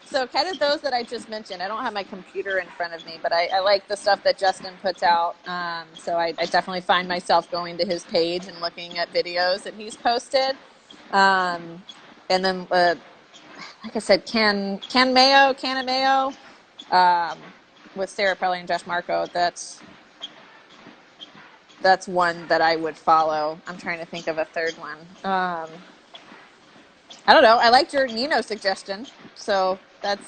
So kind of those that I just mentioned. I don't have my computer in front of me, but I like the stuff that Justin puts out. So I definitely find myself going to his page and looking at videos that he's posted. And then, like I said, Can Mayo, with Sarah Pelly and Josh Marco. That's one that I would follow. I'm trying to think of a third one. I don't know. I liked your Nino suggestion. So that's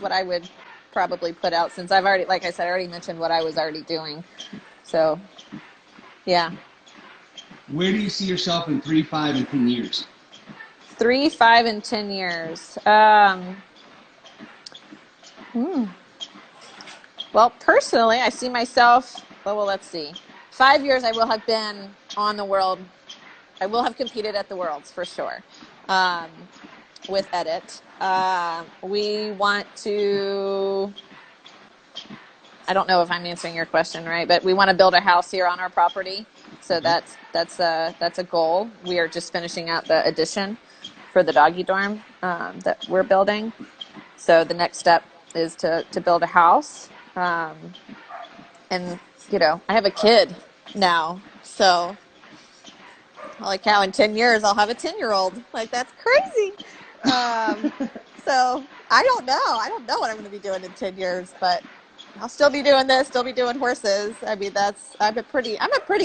what I would probably put out, since I've already, like I said, I already mentioned what I was already doing. So, yeah. Where do you see yourself in 3, 5, and 10 years? 3, 5, and 10 years. Well, personally, I see myself... Well, let's see. 5 years, I will have been on the world. I will have competed at the Worlds for sure, with Edit. We want to. I don't know if I'm answering your question right, but we want to build a house here on our property. So that's a goal. We are just finishing out the addition for the Doggy Dorm that we're building. So the next step is to build a house, and. You know, I have a kid now, so like how in 10 years I'll have a 10-year-old. Like, that's crazy. So I don't know what I'm going to be doing in 10 years, but I'll still be doing this, still be doing horses. I mean, I'm a pretty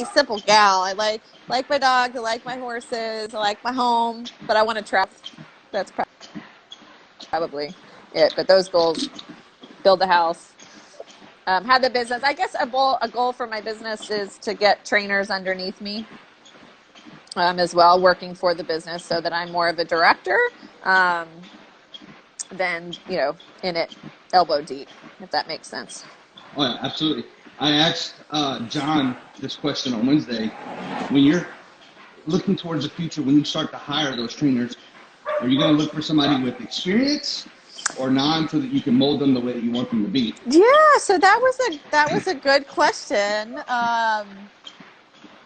simple gal. I like my dogs, I like my horses, I like my home, but I want to travel. That's probably it. But those goals: build the house. Have the business. I guess a goal for my business is to get trainers underneath me as well, working for the business, so that I'm more of a director than, you know, in it elbow deep, if that makes sense. Oh, yeah, absolutely. I asked John this question on Wednesday. When you're looking towards the future, when you start to hire those trainers, are you going to look for somebody with experience or non, so that you can mold them the way that you want them to be? Yeah, so that was a good question,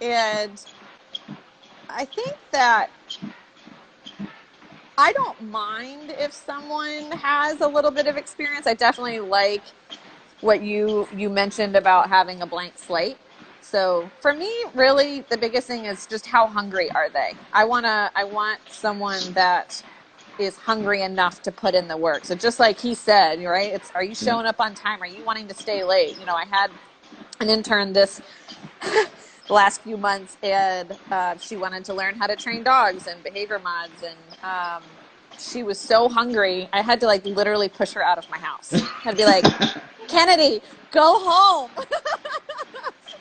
and I think that I don't mind if someone has a little bit of experience. I definitely like what you mentioned about having a blank slate. So for me, really, the biggest thing is just how hungry are they? I want someone that is hungry enough to put in the work. So just like he said, right? Are you showing up on time? Are you wanting to stay late? You know, I had an intern the last few months, and she wanted to learn how to train dogs and behavior mods, and she was so hungry. I had to like literally push her out of my house. I'd be like, Kennedy, go home.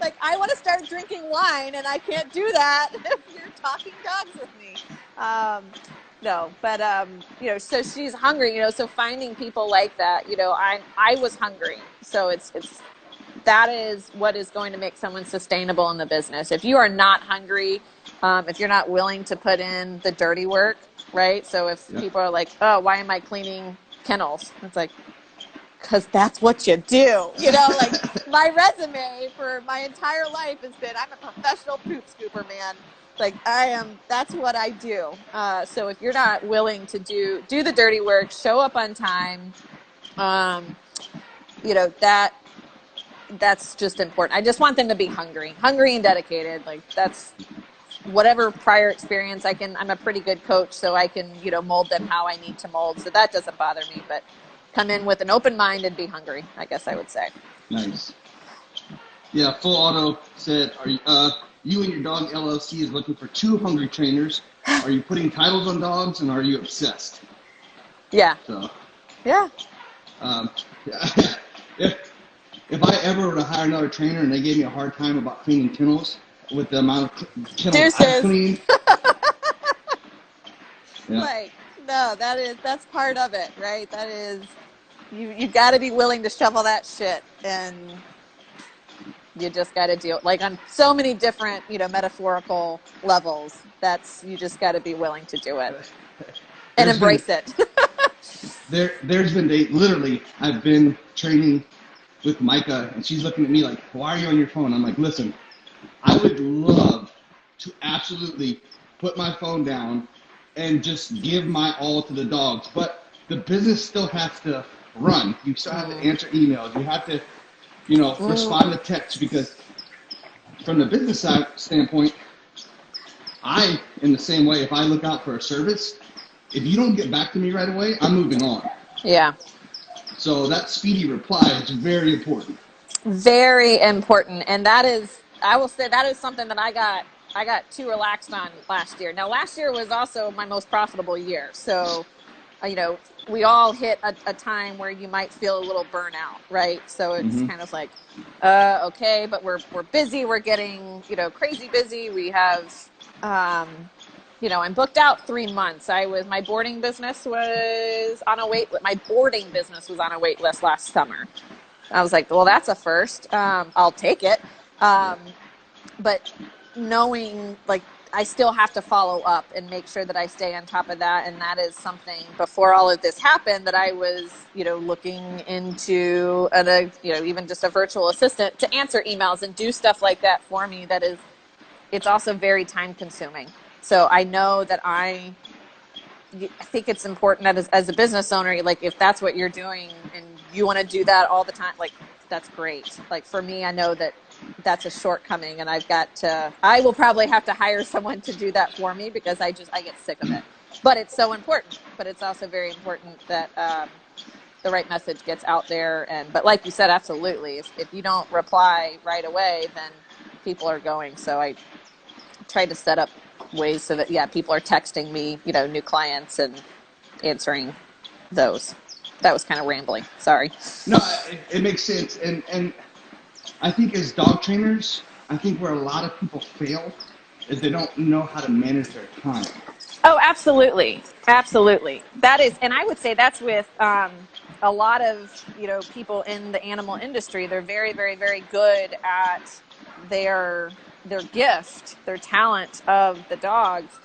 Like, I want to start drinking wine, and I can't do that if you're talking dogs with me. No, but so she's hungry. So finding people like that. I was hungry, so it's that is what is going to make someone sustainable in the business. If you are not hungry, if you're not willing to put in the dirty work, right? So if people are like, oh, why am I cleaning kennels? It's like, because that's what you do. Like my resume for my entire life has been, I'm a professional poop scooper, man. Like that's what I do. So if you're not willing to do the dirty work, show up on time, that's just important. I just want them to be hungry and dedicated. Like that's whatever prior experience I'm a pretty good coach, so I can, mold them how I need to mold. So that doesn't bother me, but come in with an open mind and be hungry, I guess I would say. Nice. Yeah, Full Auto said, "Are you and your dog LLC is looking for 2 hungry trainers. Are you putting titles on dogs, and are you obsessed?" Yeah. So. Yeah. If I ever were to hire another trainer and they gave me a hard time about cleaning kennels with the amount of kennels I've cleaned. Right. No, that's part of it, right? That is, you got to be willing to shovel that shit, and you just got to deal, like on so many different, metaphorical levels. You just got to be willing to do it and embrace it. There's been days, literally, I've been training with Micah, and she's looking at me like, why are you on your phone? I'm like, listen, I would love to absolutely put my phone down and just give my all to the dogs, but the business still has to run. You still have to answer emails. You have to, respond to texts, because from the business side standpoint, I, in the same way, if I look out for a service, if you don't get back to me right away, I'm moving on. Yeah. So that speedy reply is very important. Very important. And I will say that is something that I got too relaxed on last year. Now, last year was also my most profitable year. So, we all hit a time where you might feel a little burnout, right? So it's kind of like, okay, but we're busy. We're getting, crazy busy. We have, I'm booked out 3 months. My boarding business was on a wait list last summer. I was like, well, that's a first. I'll take it. But knowing, like, I still have to follow up and make sure that I stay on top of that. And that is something, before all of this happened, that I was, looking into, even just a virtual assistant to answer emails and do stuff like that for me. It's also very time consuming. So I know that I think it's important that as a business owner, like, if that's what you're doing and you want to do that all the time, like, that's great. Like, for me, I know that that's a shortcoming, and I will probably have to hire someone to do that for me, because I get sick of it. But it's so important. But it's also very important that the right message gets out there. But like you said, absolutely. If you don't reply right away, then people are going. So I try to set up ways so that, people are texting me, new clients, and answering those. That was kind of rambling. Sorry. No, it makes sense. And I think as dog trainers, I think where a lot of people fail is they don't know how to manage their time. Oh, absolutely. Absolutely. That is, and I would say that's with a lot of, people in the animal industry. They're very, very, very good at their gift, their talent of the dogs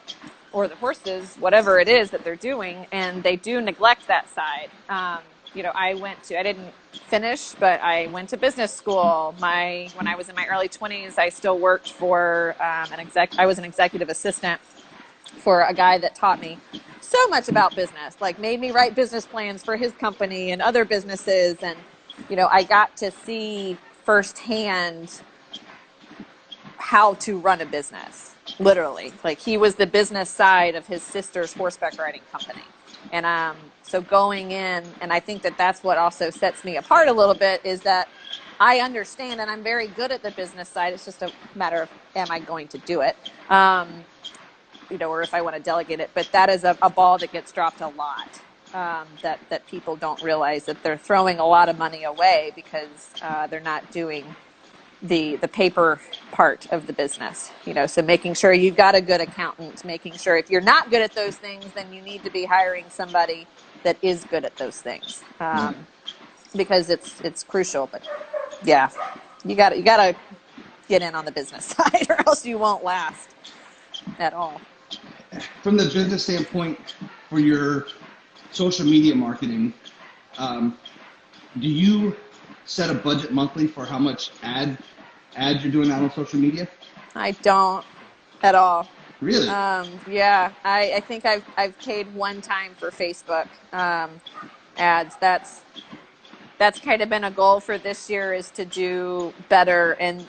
or the horses, whatever it is that they're doing, and they do neglect that side. I didn't finish, but I went to business school. When I was in my early 20s, I still worked for I was an executive assistant for a guy that taught me so much about business, like made me write business plans for his company and other businesses. And, I got to see firsthand how to run a business, literally. Like, he was the business side of his sister's horseback riding company. And so going in, and I think that that's what also sets me apart a little bit, is that I understand and I'm very good at the business side. It's just a matter of, am I going to do it? Or if I want to delegate it. But that is a ball that gets dropped a lot. that people don't realize that they're throwing a lot of money away because they're not doing the paper part of the business. So making sure you've got a good accountant, making sure if you're not good at those things, then you need to be hiring somebody that is good at those things, because it's crucial. But yeah, you gotta get in on the business side, or else you won't last at all. From the business standpoint, for your social media marketing, do you set a budget monthly for how much ads you're doing out on social media? I don't at all. Really? Yeah, I think I've paid one time for Facebook ads. That's kind of been a goal for this year, is to do better in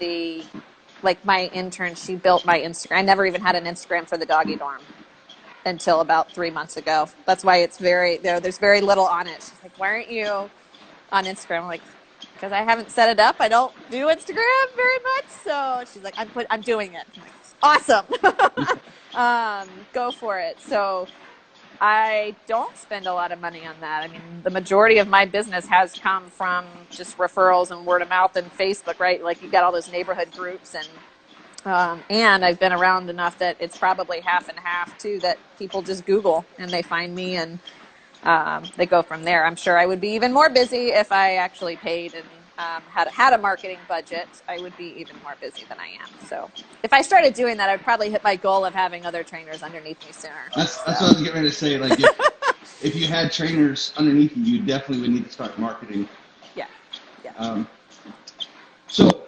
my intern, she built my Instagram. I never even had an Instagram for the Doggy Dorm until about 3 months ago. That's why it's there's very little on it. She's like, why aren't you on Instagram? I'm like, because I haven't set it up. I don't do Instagram very much. So she's like, I'm doing it. I'm like, awesome. Go for it. So I don't spend a lot of money on that. I mean, the majority of my business has come from just referrals and word of mouth and Facebook, right? Like, you got all those neighborhood groups, and I've been around enough that it's probably half and half too, that people just Google and they find me, and they go from there. I'm sure I would be even more busy if I actually paid and had a marketing budget. I would be even more busy than I am. So if I started doing that, I'd probably hit my goal of having other trainers underneath me sooner. That's what I was getting ready to say. Like, if you had trainers underneath you, you definitely would need to start marketing. Yeah. So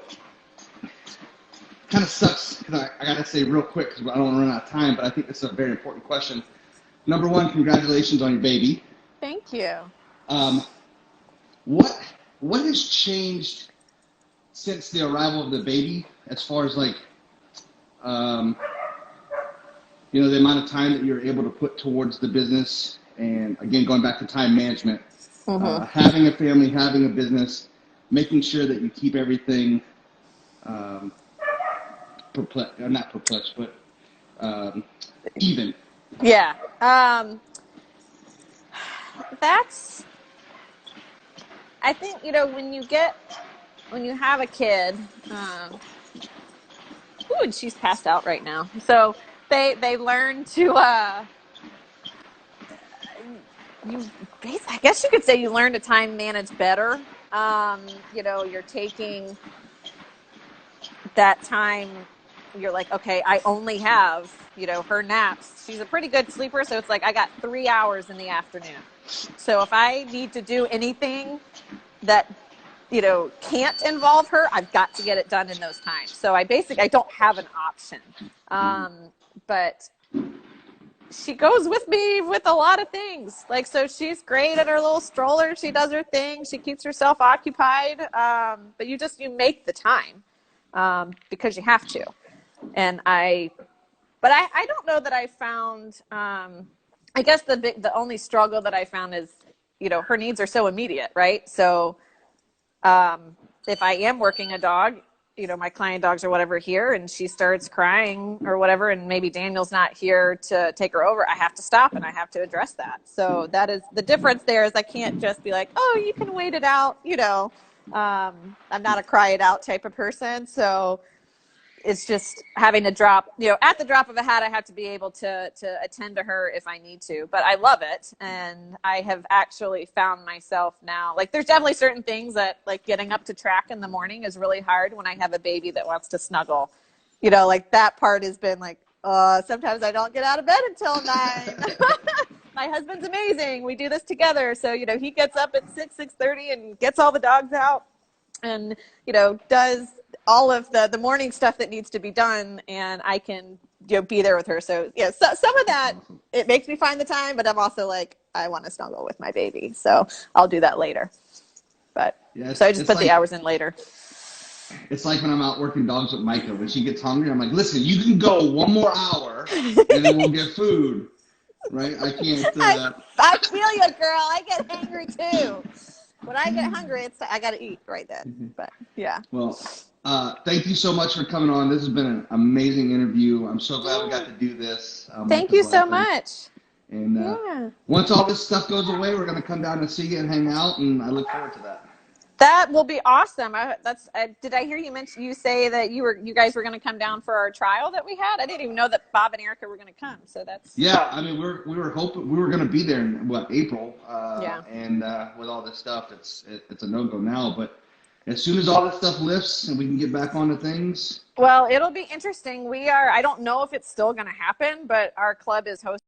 kind of sucks, because I got to say real quick, because I don't want to run out of time, but I think this is a very important question. Number one, congratulations on your baby. Thank you. What has changed since the arrival of the baby, as far as the amount of time that you're able to put towards the business, and again, going back to time management, having a family, having a business, making sure that you keep everything even. Yeah. I think, when you have a kid, and she's passed out right now. So they learn to, I guess you could say you learn to time manage better. You're taking that time. You're like, okay, I only have, her naps. She's a pretty good sleeper. So it's like, I got 3 hours in the afternoon. So if I need to do anything that, can't involve her, I've got to get it done in those times. So I don't have an option. But she goes with me with a lot of things. So she's great at her little stroller. She does her thing. She keeps herself occupied. But you make the time, because you have to. And I don't know that I found, I guess the only struggle that I found is, her needs are so immediate, right? So, if I am working a dog, my client dogs or whatever here, and she starts crying or whatever, and maybe Daniel's not here to take her over, I have to stop and I have to address that. So that is the difference there, is I can't just be like, oh, you can wait it out. I'm not a cry it out type of person. So it's just having to drop, at the drop of a hat, I have to be able to attend to her if I need to, but I love it. And I have actually found myself now, there's definitely certain things that, getting up to track in the morning is really hard when I have a baby that wants to snuggle, that part has been sometimes I don't get out of bed until 9. My husband's amazing. We do this together. So, he gets up at 6:30 and gets all the dogs out and, does all of the morning stuff that needs to be done, and I can be there with her. So yeah, so some of that, it makes me find the time, but I'm also I want to snuggle with my baby, so I'll do that later. But so I just put the hours in later. It's like when I'm out working dogs with Micah. When she gets hungry, I'm like, listen, you can go 1 more hour and then we'll get food. Right? I can't. I feel you, girl. I get hangry too. When I get hungry, I got to eat right then. But yeah. Well, thank you so much for coming on. This has been an amazing interview. I'm so glad we got to do this. Thank you so much. And once all this stuff goes away, we're going to come down and see you and hang out, and I look forward to that. That will be awesome. Did I hear you say that you guys were going to come down for our trial that we had? I didn't even know that Bob and Erica were going to come. So that's I mean, we were hoping we were going to be there in April. And with all this stuff, it's a no-go now. But as soon as all this stuff lifts and we can get back onto things. Well, it'll be interesting. I don't know if it's still going to happen, but our club is hosting